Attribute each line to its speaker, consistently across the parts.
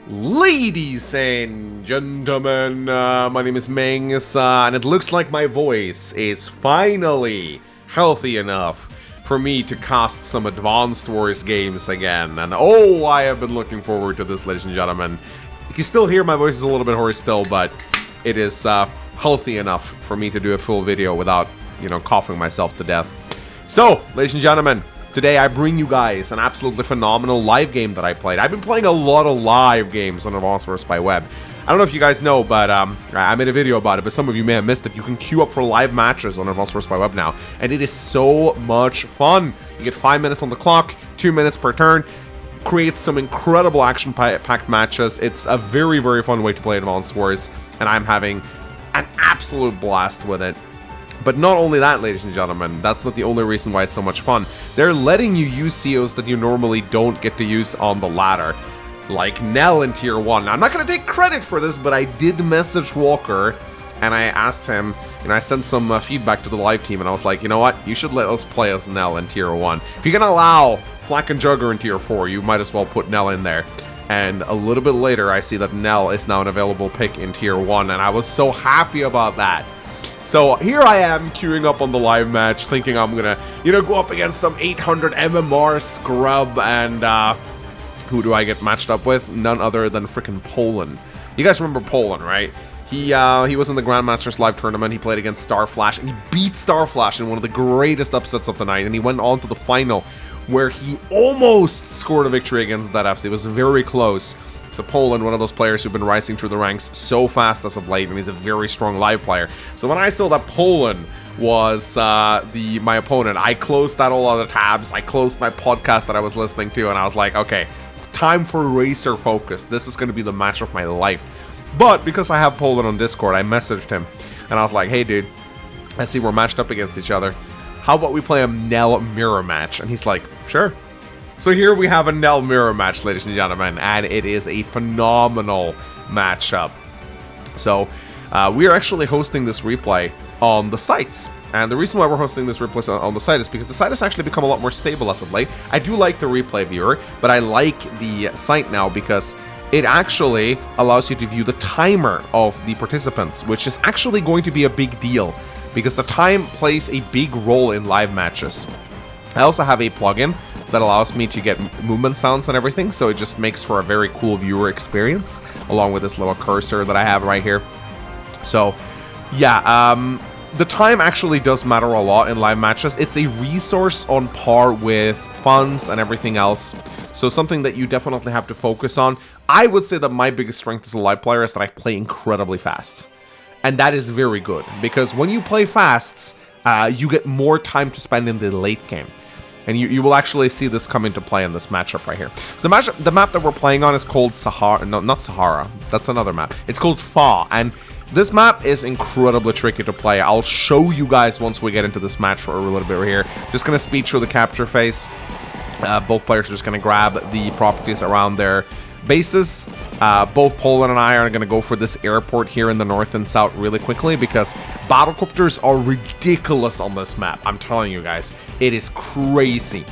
Speaker 1: Ladies and gentlemen, my name is Mangs, and it looks like my voice is finally healthy enough for me to cast some Advanced Wars games again. And oh, I have been looking forward to this, ladies and gentlemen. You can still hear my voice is a little bit hoarse still, but it is healthy enough for me to do a full video without, coughing myself to death. So, ladies and gentlemen, today I bring you guys an absolutely phenomenal live game that I played. I've been playing a lot of live games on Advanced Wars by Web. I don't know if you guys know, but I made a video about it, but some of you may have missed it. You can queue up for live matches on Advanced Wars by Web now, and it is so much fun. You get 5 minutes on the clock, 2 minutes per turn, create some incredible action-packed matches. It's a very, very fun way to play Advanced Wars, and I'm having an absolute blast with it. But not only that, ladies and gentlemen, that's not the only reason why it's so much fun. They're letting you use COs that you normally don't get to use on the ladder, like NELL in Tier 1. Now, I'm not going to take credit for this, but I did message Walker, and I asked him, I sent some feedback to the live team, and I was like, you know what, you should let us play as NELL in Tier 1. If you're going to allow Flak and Jugger in Tier 4, you might as well put NELL in there. And a little bit later, I see that NELL is now an available pick in Tier 1, and I was so happy about that. So here I am queuing up on the live match, thinking I'm gonna, go up against some 800 MMR scrub, and who do I get matched up with? None other than frickin' Poland. You guys remember Poland, right? He was in the Grandmasters live tournament. He played against Starflash, and he beat Starflash in one of the greatest upsets of the night, and he went on to the final, where he almost scored a victory against that FC. It was very close. So Poland, one of those players who've been rising through the ranks so fast as of late, and he's a very strong live player. So when I saw that Poland was my opponent, I closed out all other tabs. I closed my podcast that I was listening to, and I was like, okay, time for Racer Focus. This is going to be the match of my life. But because I have Poland on Discord, I messaged him, and I was like, hey, dude, I see we're matched up against each other. How about we play a NELL mirror match? And he's like, sure. So here we have a NELL mirror match, ladies and gentlemen, and it is a phenomenal matchup. So we are actually hosting this replay on the sites, and the reason why we're hosting this replay on the site is because the site has actually become a lot more stable as of late. I do like the replay viewer, but I like the site now because it actually allows you to view the timer of the participants, which is actually going to be a big deal because the time plays a big role in live matches. I also have a plugin that allows me to get movement sounds and everything, so it just makes for a very cool viewer experience, along with this little cursor that I have right here. So, yeah, the time actually does matter a lot in live matches. It's a resource on par with funds and everything else, so something that you definitely have to focus on. I would say that my biggest strength as a live player is that I play incredibly fast. And that is very good, because when you play fast, you get more time to spend in the late game. And you will actually see this come into play in this matchup right here. So the map that we're playing on is called Sahara. No, not Sahara. That's another map. It's called Fa. And this map is incredibly tricky to play. I'll show you guys once we get into this match for a little bit right here. Just going to speed through the capture phase. Both players are just going to grab the properties around their bases. Both Poland and I are going to go for this airport here in the north and south really quickly because battlecopters are ridiculous on this map. I'm telling you guys, it is crazy.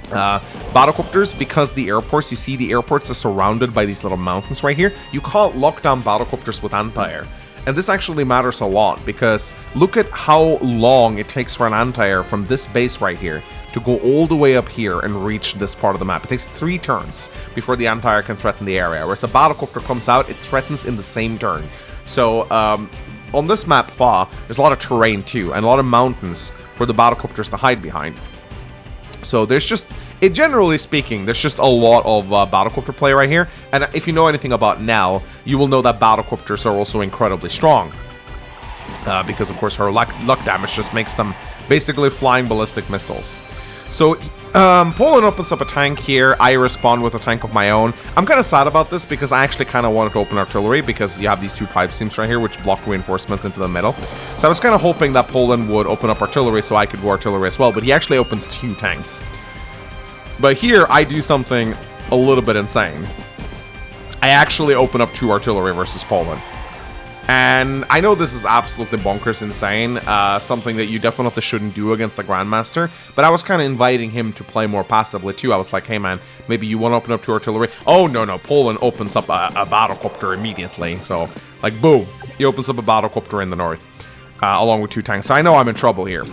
Speaker 1: Battlecopters, because the airports, you see the airports are surrounded by these little mountains right here. You can't lock down battlecopters with anti-air. And this actually matters a lot because look at how long it takes for an anti-air from this base right here to go all the way up here and reach this part of the map. It takes 3 turns before the anti-air can threaten the area, whereas a battlecopter comes out, it threatens in the same turn. So on this map, Fa, there's a lot of terrain too, and a lot of mountains for the battlecopters to hide behind. So there's just, generally speaking, there's just a lot of battlecopter play right here. And if you know anything about NELL, you will know that battlecopters are also incredibly strong. Because, of course, her luck damage just makes them basically flying ballistic missiles. So, Poland opens up a tank here. I respond with a tank of my own. I'm kind of sad about this because I actually kind of wanted to open artillery because you have these 2 pipe seams right here which block reinforcements into the middle. So I was kind of hoping that Poland would open up artillery so I could go artillery as well, but he actually opens 2 tanks. But here, I do something a little bit insane. I actually open up 2 artillery versus Poland. And I know this is absolutely bonkers insane, something that you definitely shouldn't do against a Grandmaster, but I was kind of inviting him to play more passively too. I was like, hey man, maybe you want to open up 2 artillery? Oh, no, Poland opens up a battlecopter immediately. So, like, boom, he opens up a battlecopter in the north, along with 2 tanks. So I know I'm in trouble here.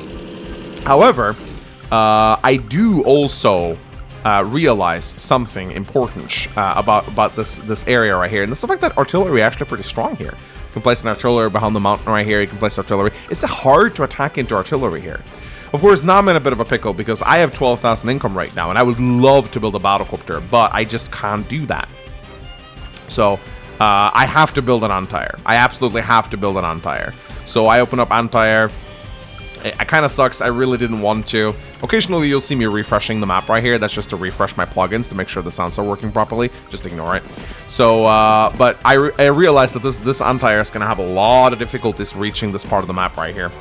Speaker 1: However, I do also realize something important about this area right here, and that's the fact that artillery is actually pretty strong here. You can place an artillery behind the mountain right here. You can place artillery. It's hard to attack into artillery here. Of course, now I'm in a bit of a pickle because I have 12,000 income right now, and I would love to build a battlecopter, but I just can't do that. So I have to build an anti-air. I absolutely have to build an anti-air. So I open up anti-air. It kind of sucks. I really didn't want to. Occasionally, you'll see me refreshing the map right here. That's just to refresh my plugins to make sure the sounds are working properly. Just ignore it. So, but I realized that this anti-air is going to have a lot of difficulties reaching this part of the map right here.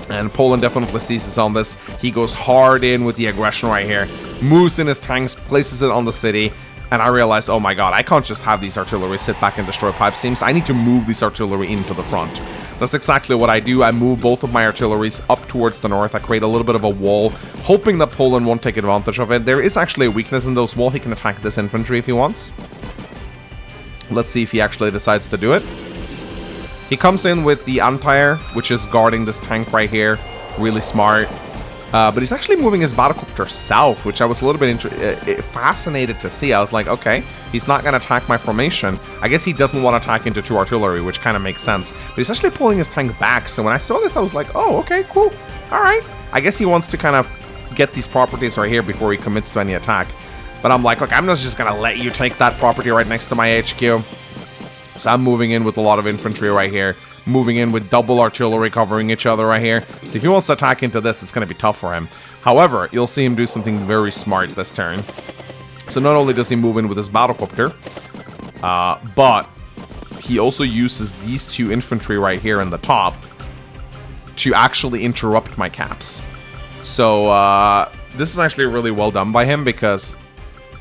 Speaker 1: And Poland definitely seizes on this. He goes hard in with the aggression right here. Moves in his tanks, places it on the city. And I realized, oh my god, I can't just have these artillery sit back and destroy pipe seams. I need to move this artillery into the front. That's exactly what I do. I move both of my artilleries up towards the north. I create a little bit of a wall, hoping that Poland won't take advantage of it. There is actually a weakness in those walls. He can attack this infantry if he wants. Let's see if he actually decides to do it. He comes in with the anti-air, which is guarding this tank right here. Really smart. But he's actually moving his battlecopter south, which I was a little bit fascinated to see. I was like, okay, he's not going to attack my formation. I guess he doesn't want to attack into 2 artillery, which kind of makes sense. But he's actually pulling his tank back. So when I saw this, I was like, oh, okay, cool. All right. I guess he wants to kind of get these properties right here before he commits to any attack. But I'm like, look, I'm not just going to let you take that property right next to my HQ. So I'm moving in with a lot of infantry right here. Moving in with double artillery covering each other right here. So if he wants to attack into this, it's going to be tough for him. However, you'll see him do something very smart this turn. So not only does he move in with his battlecopter, but he also uses these 2 infantry right here in the top to actually interrupt my caps. So this is actually really well done by him because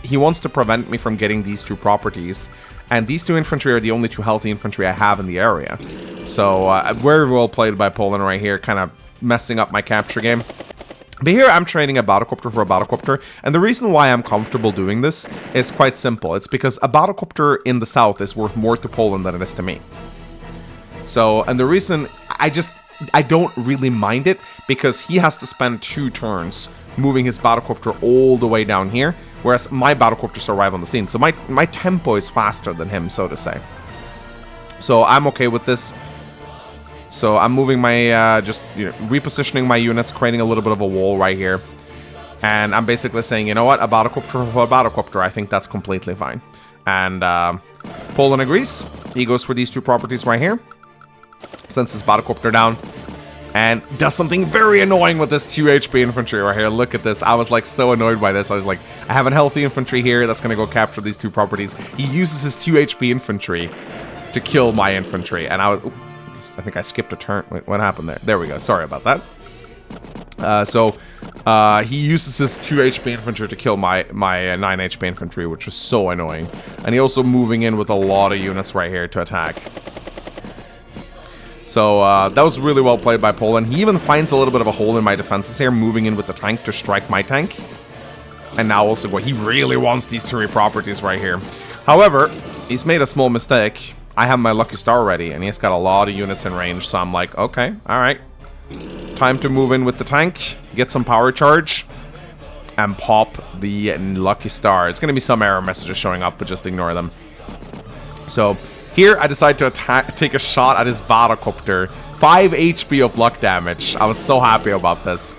Speaker 1: he wants to prevent me from getting these 2 properties. And these 2 infantry are the only 2 healthy infantry I have in the area. So, very well played by Poland right here, kind of messing up my capture game. But here I'm trading a battlecopter for a battlecopter, and the reason why I'm comfortable doing this is quite simple. It's because a battlecopter in the south is worth more to Poland than it is to me. So, and the reason, I don't really mind it, because he has to spend 2 turns moving his battlecopter all the way down here, whereas my battlecopters arrive on the scene. So my tempo is faster than him, so to say. So I'm okay with this. So I'm moving my, just repositioning my units, creating a little bit of a wall right here. And I'm basically saying, you know what, a battlecopter for a battlecopter, I think that's completely fine. And Poland agrees. He goes for these 2 properties right here. Sends his battlecopter down. And does something very annoying with this 2 HP infantry right here. Look at this. I was like so annoyed by this. I was like, I have a healthy infantry here that's going to go capture these 2 properties. He uses his 2 HP infantry to kill my infantry. And I think I skipped a turn. Wait, what happened there? There we go. Sorry about that. He uses his 2 HP infantry to kill my 9 HP infantry, which was so annoying. And he also moving in with a lot of units right here to attack. So that was really well played by Poland. He even finds a little bit of a hole in my defenses here, moving in with the tank to strike my tank. And now also, well, he really wants these 3 properties right here. However, he's made a small mistake. I have my Lucky Star ready, and he's got a lot of units in range, so I'm like, okay, alright. Time to move in with the tank, get some power charge, and pop the Lucky Star. It's going to be some error messages showing up, but just ignore them. So here, I decide to take a shot at his battlecopter. 5 HP of luck damage. I was so happy about this.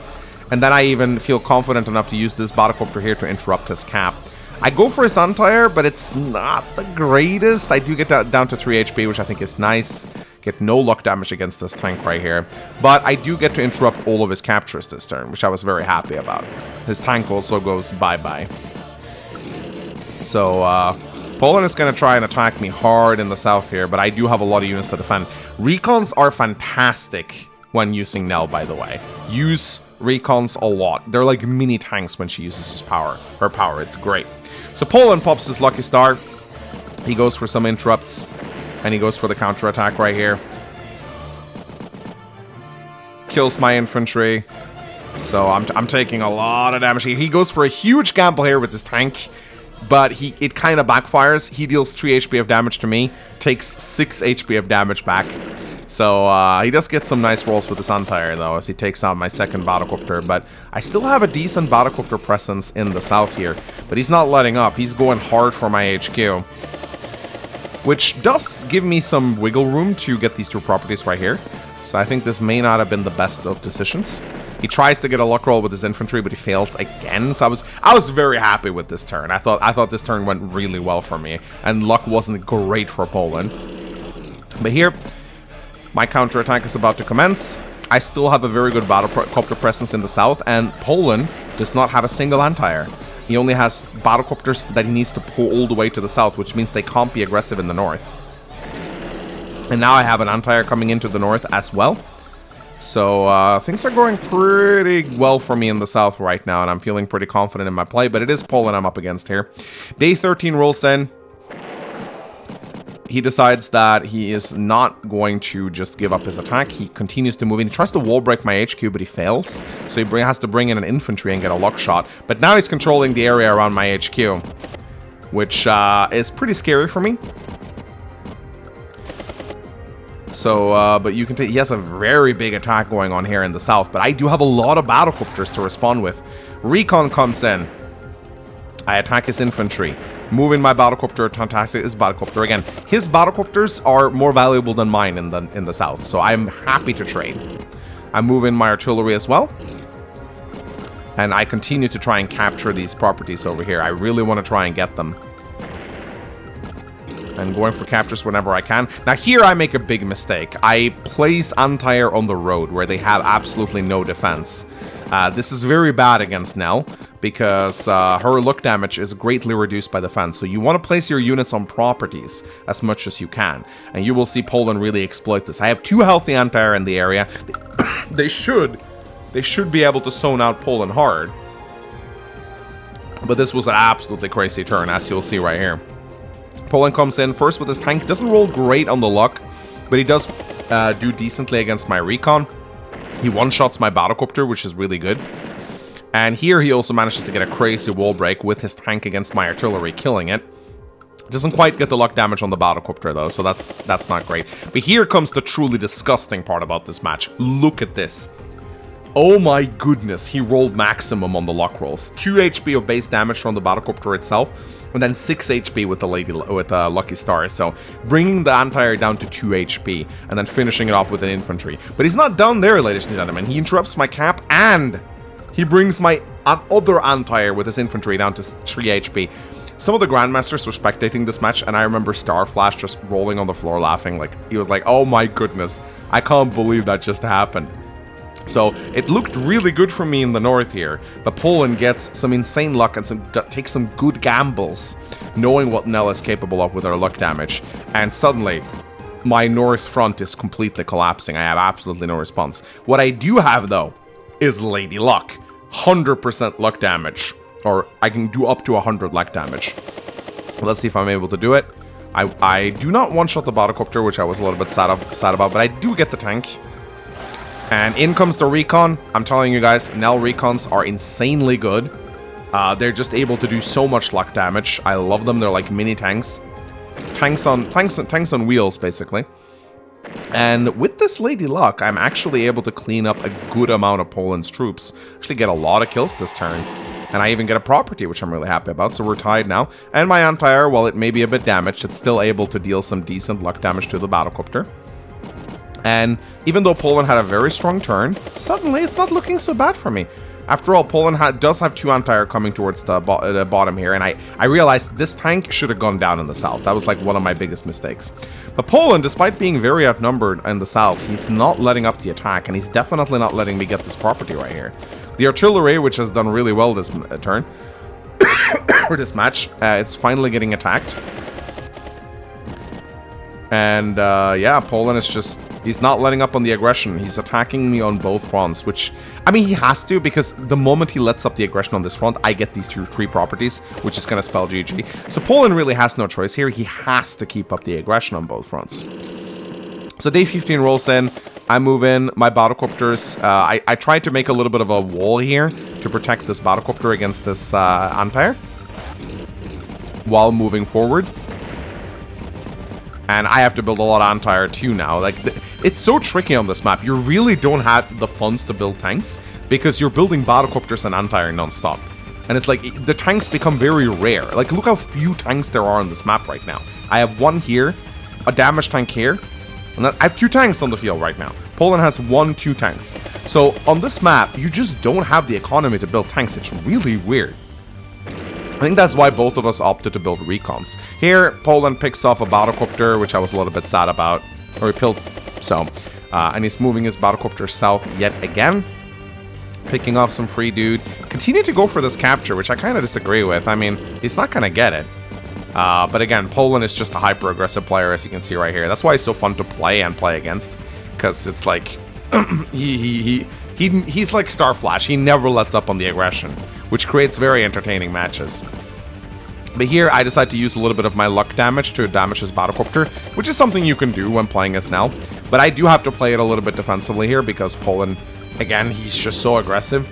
Speaker 1: And then I even feel confident enough to use this battlecopter here to interrupt his cap. I go for his anti-air, but it's not the greatest. I do get down to 3 HP, which I think is nice. Get no luck damage against this tank right here. But I do get to interrupt all of his captures this turn, which I was very happy about. His tank also goes bye-bye. So, Poland is going to try and attack me hard in the south here, but I do have a lot of units to defend. Recons are fantastic when using NELL, by the way. Use recons a lot. They're like mini tanks when she uses her power. It's great. So Poland pops his Lucky Star. He goes for some interrupts. And he goes for the counterattack right here. Kills my infantry. So I'm taking a lot of damage. He goes for a huge gamble here with his tank. But it kind of backfires. He deals 3 HP of damage to me. Takes 6 HP of damage back. So he does get some nice rolls with his anti-air though, as he takes out my second battlecopter. But I still have a decent battlecopter presence in the south here. But he's not letting up. He's going hard for my HQ. Which does give me some wiggle room to get these 2 properties right here. So I think this may not have been the best of decisions. He tries to get a luck roll with his infantry, but he fails again. So I was very happy with this turn. I thought this turn went really well for me, and luck wasn't great for Poland. But here, my counterattack is about to commence. I still have a very good battlecopter presence in the south, and Poland does not have a single anti-air. He only has battlecopters that he needs to pull all the way to the south, which means they can't be aggressive in the north. And now I have an anti-air coming into the north as well. So things are going pretty well for me in the south right now, and I'm feeling pretty confident in my play, but it is Poland I'm up against here. Day 13 rolls in. He decides that he is not going to just give up his attack. He continues to move in. He tries to wall break my HQ, but he fails. So he has to bring in an infantry and get a luck shot. But now he's controlling the area around my HQ, which is pretty scary for me. So, but you can take, he has a very big attack going on here in the south, but I do have a lot of battlecopters to respond with. Recon comes in. I attack his infantry. Move in my battlecopter to attack his battlecopter again. His battlecopters are more valuable than mine in the south, so I'm happy to trade. I move in my artillery as well. And I continue to try and capture these properties over here. I really want to try and get them. And going for captures whenever I can. Now here I make a big mistake. I place anti-air on the road where they have absolutely no defense. This is very bad against NELL because her luck damage is greatly reduced by defense. So you want to place your units on properties as much as you can. And you will see Poland really exploit this. I have 2 healthy anti-air in the area. They should be able to zone out Poland hard. But this was an absolutely crazy turn, as you'll see right here. Poland comes in first with his tank. Doesn't roll great on the luck, but he does do decently against my recon. He one-shots my battlecopter, which is really good. And here he also manages to get a crazy wall break with his tank against my artillery, killing it. Doesn't quite get the luck damage on the battlecopter though, so that's not great. But here comes the truly disgusting part about this match. Look at this. Oh my goodness, he rolled maximum on the luck rolls. 2 HP of base damage from the battlecopter itself, and then 6 HP with the Lucky Star. So bringing the anti-air down to 2 HP, and then finishing it off with an infantry. But he's not done there, ladies and gentlemen. He interrupts my cap, and he brings my other anti-air with his infantry down to 3 HP. Some of the Grandmasters were spectating this match, and I remember Starflash just rolling on the floor laughing. Like, he was like, oh my goodness, I can't believe that just happened. So it looked really good for me in the north here, but Poland gets some insane luck and takes some good gambles, knowing what NELL is capable of with her luck damage, and suddenly my north front is completely collapsing. I have absolutely no response. What I do have though is Lady Luck, 100% luck damage, or I can do up to 100 luck damage. Let's see if I'm able to do it. I do not one-shot the battlecopter, which I was a little bit sad about, but I do get the tank. And in comes the recon. I'm telling you guys, NELL recons are insanely good. They're just able to do so much luck damage. I love them. They're like mini tanks. Tanks on wheels, basically. And with this Lady Luck, I'm actually able to clean up a good amount of Poland's troops. Actually get a lot of kills this turn. And I even get a property, which I'm really happy about. So we're tied now. And my anti-air, while it may be a bit damaged, it's still able to deal some decent luck damage to the battlecopter. And even though Poland had a very strong turn, suddenly it's not looking so bad for me. After all, Poland does have 2 anti-air coming towards the bottom here, and I realized this tank should have gone down in the south. That was like one of my biggest mistakes. But Poland, despite being very outnumbered in the south, he's not letting up the attack, and he's definitely not letting me get this property right here. The artillery, which has done really well this turn, or this match, it's finally getting attacked. And yeah, Poland is just He's not letting up on the aggression. He's attacking me on both fronts, which, I mean, he has to, because the moment he lets up the aggression on this front, I get these 3 properties, which is going to spell GG. So Poland really has no choice here. He has to keep up the aggression on both fronts. So day 15 rolls in. I move in. My battlecopters, I tried to make a little bit of a wall here to protect this battlecopter against this anti-air while moving forward. And I have to build a lot of anti-air too now. Like, it's so tricky on this map. You really don't have the funds to build tanks because you're building battlecopters and anti-air non-stop. And it's like, the tanks become very rare. Like, look how few tanks there are on this map right now. I have 1 here, a damage tank here, and I have 2 tanks on the field right now. Poland has 2 tanks. So, on this map, you just don't have the economy to build tanks. It's really weird. I think that's why both of us opted to build recons. Here, Poland picks off a battlecopter, which I was a little bit sad about. Or he killed, so. And he's moving his battlecopter south yet again. Picking off some free dude. Continue to go for this capture, which I kind of disagree with. I mean, he's not going to get it. But again, Poland is just a hyper-aggressive player, as you can see right here. That's why he's so fun to play and play against. Because it's like, he's like Starflash. He never lets up on the aggression, which creates very entertaining matches. But here, I decide to use a little bit of my luck damage to damage his battlecopter, which is something you can do when playing as NELL. But I do have to play it a little bit defensively here, because Poland, again, he's just so aggressive.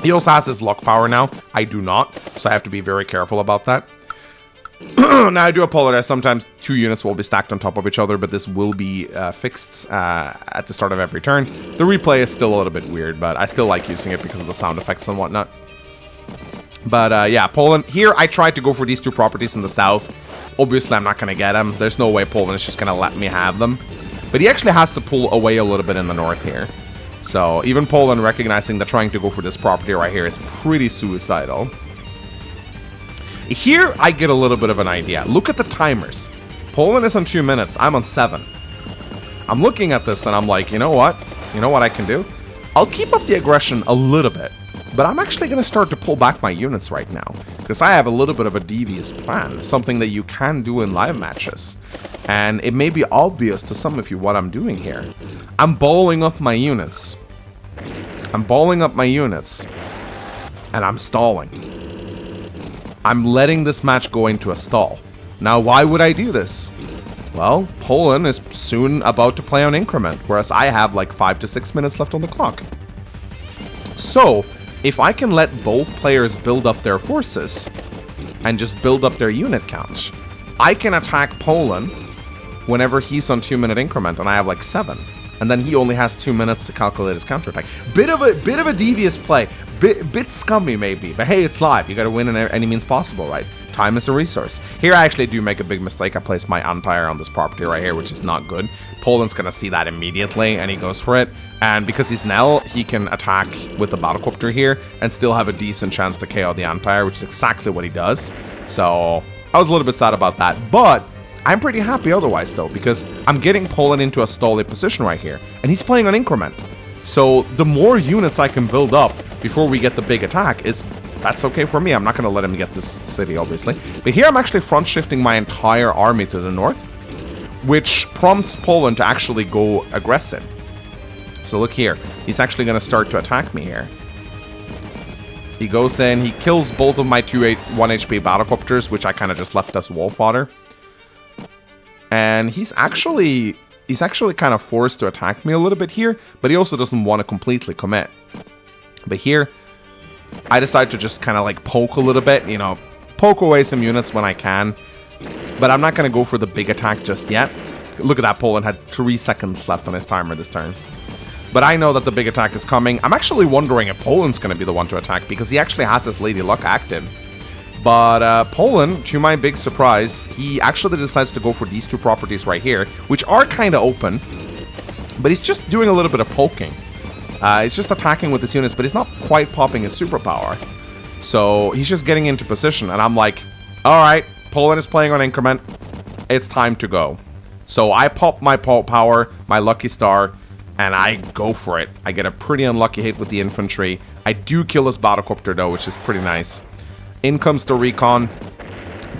Speaker 1: He also has his luck power now. I do not, so I have to be very careful about that. Now, I do apologize. Sometimes 2 units will be stacked on top of each other, but this will be fixed at the start of every turn. The replay is still a little bit weird, but I still like using it because of the sound effects and whatnot. But yeah, Poland. Here, I tried to go for these 2 properties in the south. Obviously, I'm not going to get them. There's no way Poland is just going to let me have them. But he actually has to pull away a little bit in the north here. So even Poland recognizing that trying to go for this property right here is pretty suicidal. Here, I get a little bit of an idea. Look at the timers. Poland is on 2 minutes. I'm on 7. I'm looking at this and I'm like, you know what? You know what I can do? I'll keep up the aggression a little bit. But I'm actually going to start to pull back my units right now. Because I have a little bit of a devious plan. Something that you can do in live matches. And it may be obvious to some of you what I'm doing here. I'm balling up my units. I'm balling up my units. And I'm stalling. I'm letting this match go into a stall. Now, why would I do this? Well, Poland is soon about to play on increment, whereas I have like 5 to 6 minutes left on the clock. So, if I can let both players build up their forces and just build up their unit count, I can attack Poland whenever he's on 2-minute increment, and I have like 7. And then he only has 2 minutes to calculate his counterattack. Bit of a devious play. Bit scummy, maybe. But hey, it's live. You gotta win in any means possible, right? Time is a resource. Here, I actually do make a big mistake. I place my anti-air on this property right here, which is not good. Poland's gonna see that immediately, and he goes for it. And because he's NELL, he can attack with the battlecopter here and still have a decent chance to KO the anti-air, which is exactly what he does. So, I was a little bit sad about that. But I'm pretty happy otherwise, though, because I'm getting Poland into a stally position right here. And he's playing on increment. So the more units I can build up before we get the big attack, that's okay for me. I'm not going to let him get this city, obviously. But here I'm actually front shifting my entire army to the north, which prompts Poland to actually go aggressive. So look here. He's actually going to start to attack me here. He goes in. He kills both of my 1 HP battlecopters, which I kind of just left as wall fodder. And he's actually kind of forced to attack me a little bit here, but he also doesn't want to completely commit. But here, I decide to just kind of like poke a little bit, you know, poke away some units when I can. But I'm not going to go for the big attack just yet. Look at that, Poland had 3 seconds left on his timer this turn. But I know that the big attack is coming. I'm actually wondering if Poland's going to be the one to attack, because he actually has his Lady Luck active. But Poland, to my big surprise, he actually decides to go for these 2 properties right here, which are kind of open. But he's just doing a little bit of poking. He's just attacking with his units, but he's not quite popping his superpower. So he's just getting into position, and I'm like, alright, Poland is playing on increment. It's time to go. So I pop my power, my lucky star, and I go for it. I get a pretty unlucky hit with the infantry. I do kill his battlecopter, though, which is pretty nice. In comes the recon.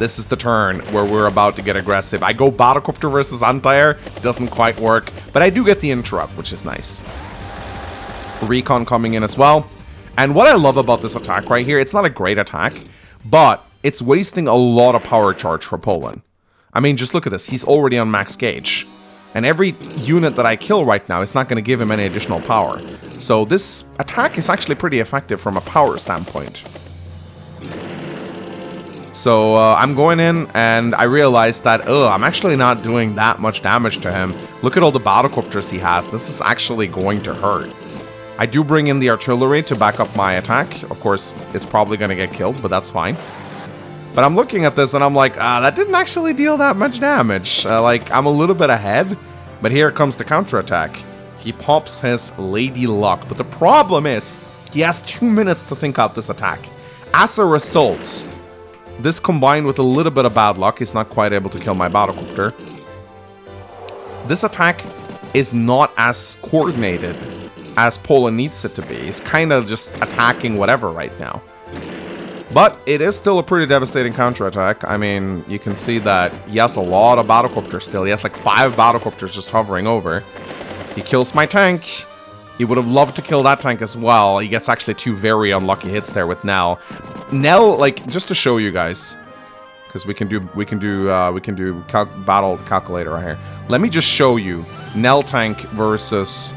Speaker 1: this is the turn where we're about to get aggressive. I go Battlecopter versus Anti-Air. Doesn't quite work, but I do get the interrupt, which is nice. Recon coming in as well. And what I love about this attack right here, it's not a great attack, but it's wasting a lot of power charge for Poland. I mean, just look at this. He's already on max gauge. And every unit that I kill right now is not going to give him any additional power. So this attack is actually pretty effective from a power standpoint. So I'm going in and I realized that, I'm actually not doing that much damage to him. Look at all the Battlecopters he has. This is actually going to hurt. I do bring in the artillery to back up my attack. Of course, it's probably going to get killed, but that's fine. But I'm looking at this and I'm like, that didn't actually deal that much damage. Like, I'm a little bit ahead, but here comes the counterattack. He pops his Lady Luck, but the problem is, he has 2 minutes to think out this attack. As a result, this combined with a little bit of bad luck, he's not quite able to kill my Battlecopter. This attack is not as coordinated as Poland needs it to be. He's kind of just attacking whatever right now. But it is still a pretty devastating counterattack. I mean, you can see that he has a lot of Battlecopters still. He has like 5 Battlecopters just hovering over. He kills my tank. He would have loved to kill that tank as well. He gets actually 2 very unlucky hits there with NELL. NELL, like, just to show you guys, because we can do battle calculator right here. Let me just show you NELL tank versus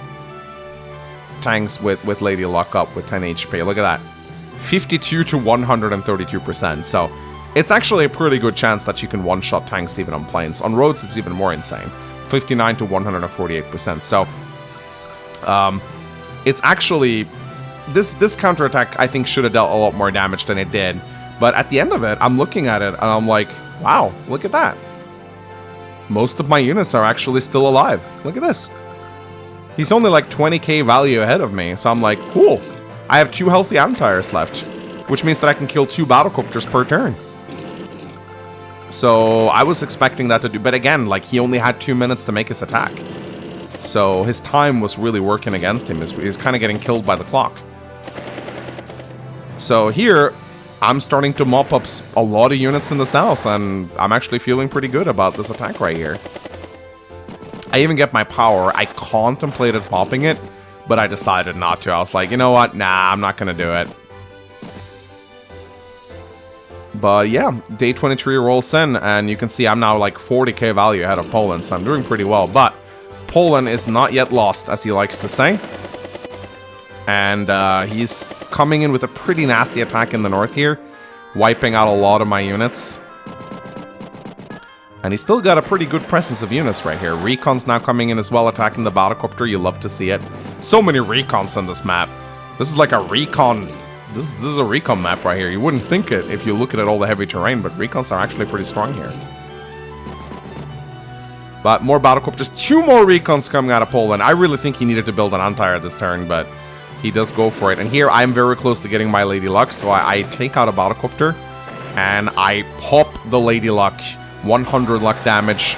Speaker 1: tanks with Lady Luck up with 10 HP. Look at that. 52 to 132%. So it's actually a pretty good chance that you can one-shot tanks even on planes. On roads, it's even more insane. 59 to 148%. So it's actually this counterattack I think should have dealt a lot more damage than it did. But at the end of it, I'm looking at it and I'm like, wow, look at that. Most of my units are actually still alive. Look at this. He's only like 20k value ahead of me. So I'm like, cool. I have 2 healthy Anti-Airs left, which means that I can kill 2 Battlecopters per turn. So I was expecting that to do, but again, like he only had 2 minutes to make his attack. So his time was really working against him. He's kind of getting killed by the clock. So here, I'm starting to mop up a lot of units in the south, and I'm actually feeling pretty good about this attack right here. I even get my power. I contemplated popping it, but I decided not to. I was like, you know what? Nah, I'm not going to do it. But yeah, day 23 rolls in, and you can see I'm now like 40k value ahead of Poland, so I'm doing pretty well. But Poland is not yet lost, as he likes to say. And he's coming in with a pretty nasty attack in the north here, wiping out a lot of my units. And he's still got a pretty good presence of units right here. Recon's now coming in as well, attacking the Battlecopter. You love to see it. So many Recons on this map. This is like a Recon... This is a Recon map right here. You wouldn't think it if you look at all the heavy terrain, but Recons are actually pretty strong here. But more Battlecopters. 2 more Recons coming out of Poland. I really think he needed to build an Anti-Air this turn, but he does go for it. And here I'm very close to getting my Lady Luck, so I take out a Battlecopter, and I pop the Lady Luck. 100 luck damage.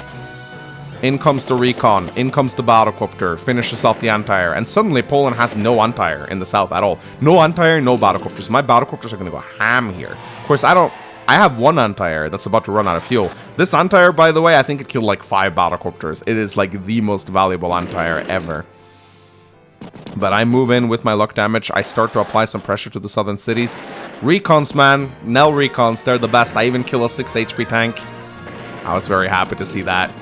Speaker 1: In comes the Recon. In comes the Battlecopter. Finishes off the Anti-Air. And suddenly Poland has no Anti-Air in the south at all. No Anti-Air, no Battlecopters. My Battlecopters are going to go ham here. Of course, I have 1 Anti-Air that's about to run out of fuel. This Anti-Air, by the way, I think it killed like 5 Battlecopters. It is like the most valuable Anti-Air ever. But I move in with my luck damage. I start to apply some pressure to the southern cities. Recons, man. NELL Recons, they're the best. I even kill a 6 HP tank. I was very happy to see that.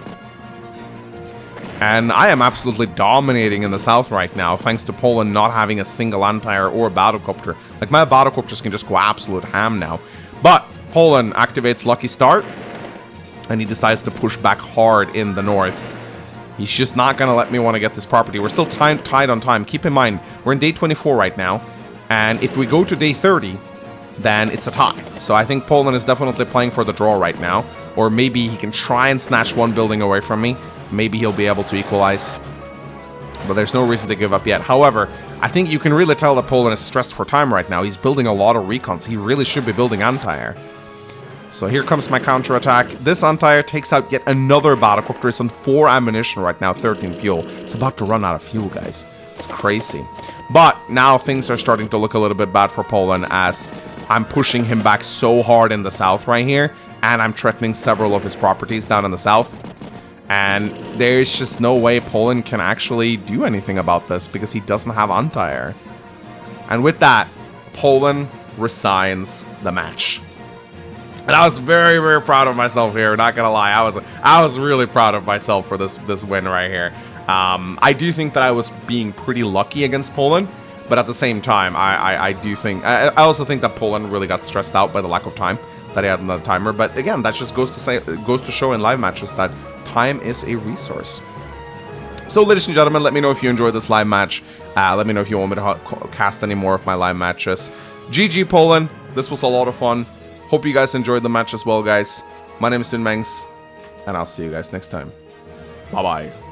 Speaker 1: And I am absolutely dominating in the south right now, thanks to Poland not having a single Anti-Air or Battlecopter. Like, my Battlecopters can just go absolute ham now. But Poland activates Lucky Start, and he decides to push back hard in the north. He's just not going to let me want to get this property. We're still tied on time. Keep in mind, we're in day 24 right now, and if we go to day 30, then it's a tie. So I think Poland is definitely playing for the draw right now. Or maybe he can try and snatch 1 building away from me. Maybe he'll be able to equalize. But there's no reason to give up yet. However, I think you can really tell that Poland is stressed for time right now. He's building a lot of Recons. He really should be building Anti-Air. So here comes my counterattack. This Anti-Air takes out yet another Battlecopter. It's on 4 ammunition right now, 13 fuel. It's about to run out of fuel, guys. It's crazy. But now things are starting to look a little bit bad for Poland as I'm pushing him back so hard in the south right here. and I'm threatening several of his properties down in the south. And there's just no way Poland can actually do anything about this because he doesn't have anti-air. And with that, Poland resigns the match. And I was very, very proud of myself here, not gonna lie. I was really proud of myself for this win right here. I do think that I was being pretty lucky against Poland, but at the same time, I do think... I also think that Poland really got stressed out by the lack of time that he had on the timer. But again, that just goes to show in live matches that time is a resource. So, ladies and gentlemen, let me know if you enjoyed this live match. Let me know if you want me to cast any more of my live matches. GG Poland. This was a lot of fun. Hope you guys enjoyed the match as well, guys. My name is Mangs, and I'll see you guys next time. Bye-bye.